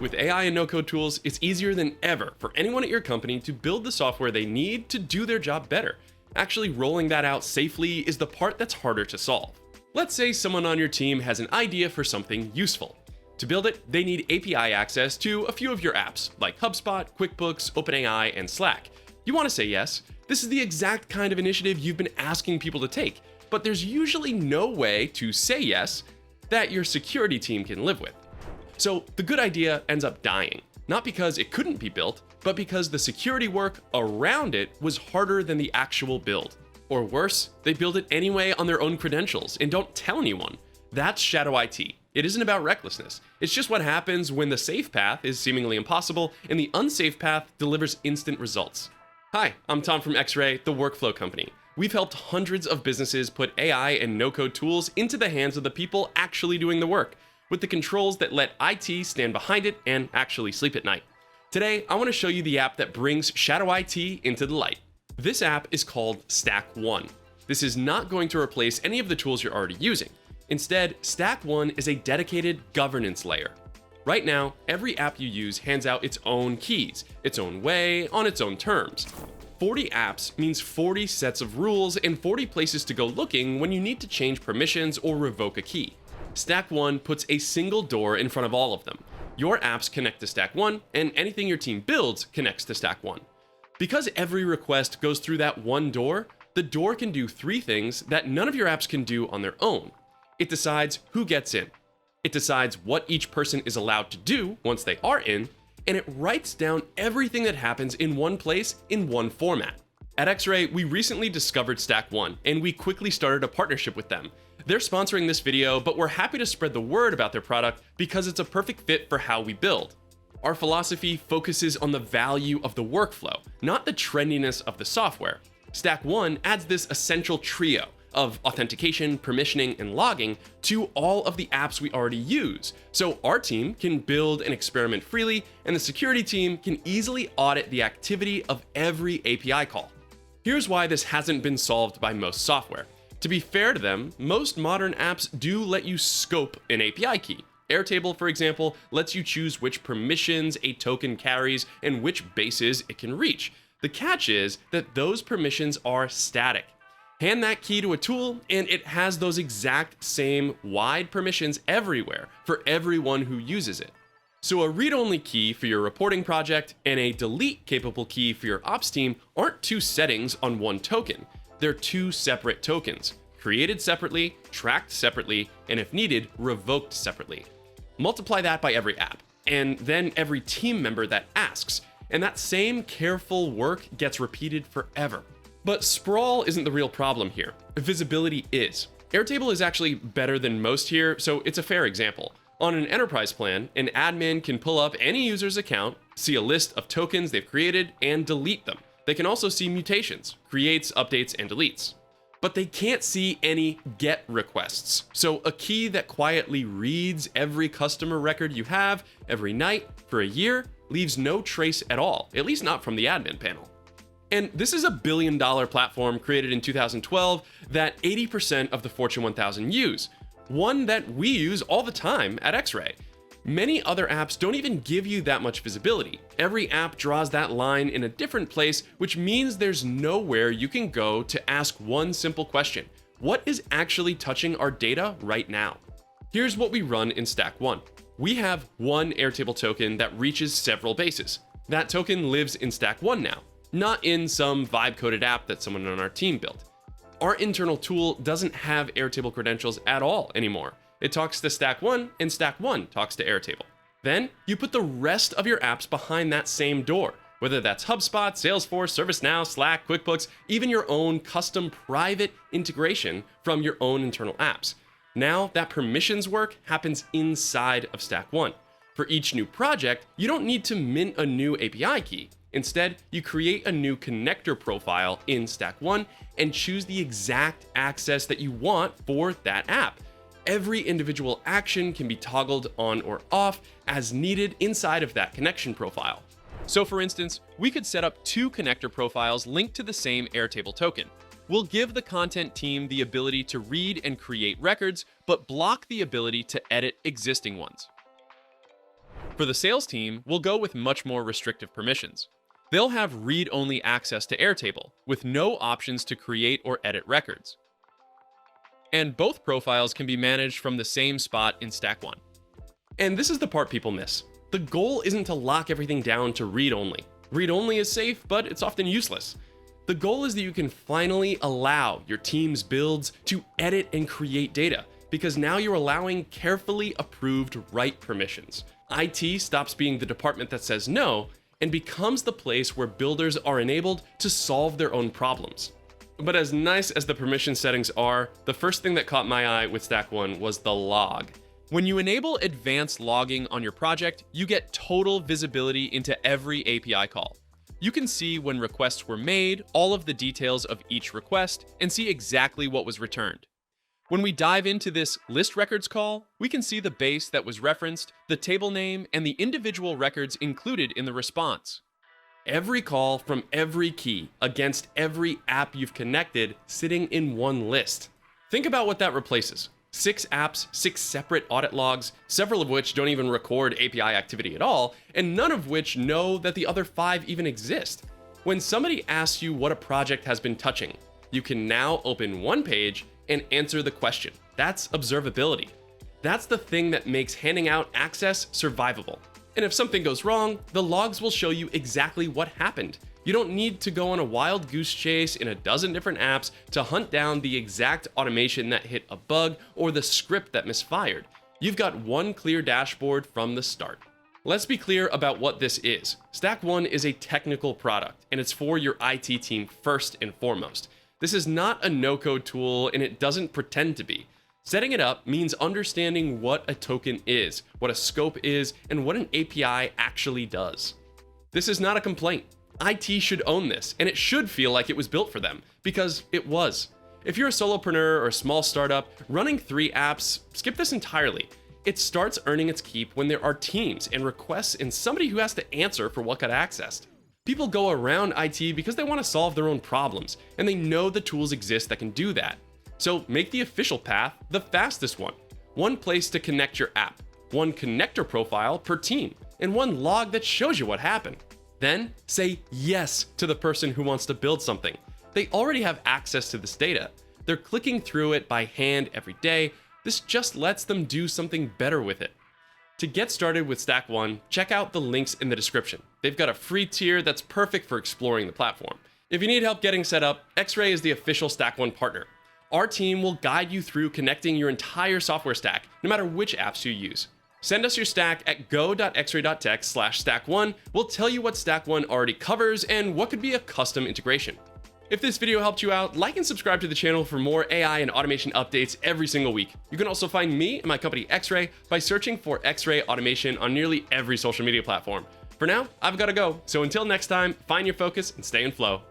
With AI and no-code tools, it's easier than ever for anyone at your company to build the software they need to do their job better. Actually rolling that out safely is the part that's harder to solve. Let's say someone on your team has an idea for something useful. To build it, they need API access to a few of your apps, like HubSpot, QuickBooks, OpenAI, and Slack. You want to say yes. This is the exact kind of initiative you've been asking people to take, but there's usually no way to say yes that your security team can live with. So the good idea ends up dying, not because it couldn't be built, but because the security work around it was harder than the actual build. Or worse, they build it anyway on their own credentials and don't tell anyone. That's shadow IT. It isn't about recklessness. It's just what happens when the safe path is seemingly impossible and the unsafe path delivers instant results. Hi, I'm Tom from XRAY, the workflow company. We've helped hundreds of businesses put AI and no-code tools into the hands of the people actually doing the work, with the controls that let IT stand behind it and actually sleep at night. Today, I want to show you the app that brings shadow IT into the light. This app is called StackOne. This is not going to replace any of the tools you're already using. Instead, StackOne is a dedicated governance layer. Right now, every app you use hands out its own keys, its own way, on its own terms. 40 apps means 40 sets of rules and 40 places to go looking when you need to change permissions or revoke a key. StackOne puts a single door in front of all of them. Your apps connect to StackOne, and anything your team builds connects to StackOne. Because every request goes through that one door, the door can do 3 things that none of your apps can do on their own. It decides who gets in. It decides what each person is allowed to do once they are in, and it writes down everything that happens in one place in one format. At XRAY, we recently discovered StackOne, and we quickly started a partnership with them. They're sponsoring this video, but we're happy to spread the word about their product because it's a perfect fit for how we build. Our philosophy focuses on the value of the workflow, not the trendiness of the software. StackOne adds this essential trio of authentication, permissioning, and logging to all of the apps we already use. So our team can build and experiment freely, and the security team can easily audit the activity of every API call. Here's why this hasn't been solved by most software. To be fair to them, most modern apps do let you scope an API key. Airtable, for example, lets you choose which permissions a token carries and which bases it can reach. The catch is that those permissions are static. Hand that key to a tool, and it has those exact same wide permissions everywhere for everyone who uses it. So a read-only key for your reporting project and a delete-capable key for your ops team aren't 2 settings on one token. They're 2 separate tokens, created separately, tracked separately, and if needed, revoked separately. Multiply that by every app, and then every team member that asks, and that same careful work gets repeated forever. But sprawl isn't the real problem here. Visibility is. Airtable is actually better than most here, so it's a fair example. On an enterprise plan, an admin can pull up any user's account, see a list of tokens they've created, and delete them. They can also see mutations, creates, updates, and deletes. But they can't see any GET requests. So a key that quietly reads every customer record you have every night for a year leaves no trace at all, at least not from the admin panel. And this is a billion-dollar platform created in 2012 that 80% of the Fortune 1000 use, one that we use all the time at XRAY. Many other apps don't even give you that much visibility. Every app draws that line in a different place, which means there's nowhere you can go to ask one simple question: what is actually touching our data right now? Here's what we run in StackOne. We have one Airtable token that reaches several bases. That token lives in StackOne now, not in some vibe-coded app that someone on our team built. Our internal tool doesn't have Airtable credentials at all anymore. It talks to StackOne, and StackOne talks to Airtable. Then you put the rest of your apps behind that same door, whether that's HubSpot, Salesforce, ServiceNow, Slack, QuickBooks, even your own custom private integration from your own internal apps. Now that permissions work happens inside of StackOne. For each new project, you don't need to mint a new API key. Instead, you create a new connector profile in StackOne and choose the exact access that you want for that app. Every individual action can be toggled on or off as needed inside of that connection profile. So for instance, we could set up 2 connector profiles linked to the same Airtable token. We'll give the content team the ability to read and create records, but block the ability to edit existing ones. For the sales team, we'll go with much more restrictive permissions. They'll have read-only access to Airtable, with no options to create or edit records. And both profiles can be managed from the same spot in StackOne. And this is the part people miss. The goal isn't to lock everything down to read-only. Read-only is safe, but it's often useless. The goal is that you can finally allow your team's builds to edit and create data, because now you're allowing carefully approved write permissions. IT stops being the department that says no and becomes the place where builders are enabled to solve their own problems. But as nice as the permission settings are, the first thing that caught my eye with StackOne was the log. When you enable advanced logging on your project, you get total visibility into every API call. You can see when requests were made, all of the details of each request, and see exactly what was returned. When we dive into this list records call, we can see the base that was referenced, the table name, and the individual records included in the response. Every call from every key against every app you've connected sitting in one list. Think about what that replaces. 6 apps, 6 separate audit logs, several of which don't even record API activity at all, and none of which know that the other 5 even exist. When somebody asks you what a project has been touching, you can now open one page and answer the question. That's observability. That's the thing that makes handing out access survivable. And if something goes wrong, the logs will show you exactly what happened. You don't need to go on a wild goose chase in a dozen different apps to hunt down the exact automation that hit a bug or the script that misfired. You've got one clear dashboard from the start. Let's be clear about what this is. StackOne is a technical product, and it's for your IT team first and foremost. This is not a no-code tool, and it doesn't pretend to be. Setting it up means understanding what a token is, what a scope is, and what an API actually does. This is not a complaint. IT should own this, and it should feel like it was built for them, because it was. If you're a solopreneur or a small startup, running 3 apps, skip this entirely. It starts earning its keep when there are teams and requests and somebody who has to answer for what got accessed. People go around IT because they want to solve their own problems, and they know the tools exist that can do that. So make the official path the fastest one. One place to connect your app, one connector profile per team, and one log that shows you what happened. Then say yes to the person who wants to build something. They already have access to this data. They're clicking through it by hand every day. This just lets them do something better with it. To get started with StackOne, check out the links in the description. They've got a free tier that's perfect for exploring the platform. If you need help getting set up, XRAY is the official StackOne partner. Our team will guide you through connecting your entire software stack, no matter which apps you use. Send us your stack at go.xray.tech/StackOne. We'll tell you what StackOne already covers and what could be a custom integration. If this video helped you out, like and subscribe to the channel for more AI and automation updates every single week. You can also find me and my company XRAY by searching for XRAY Automation on nearly every social media platform. For now, I've got to go. So until next time, find your focus and stay in flow.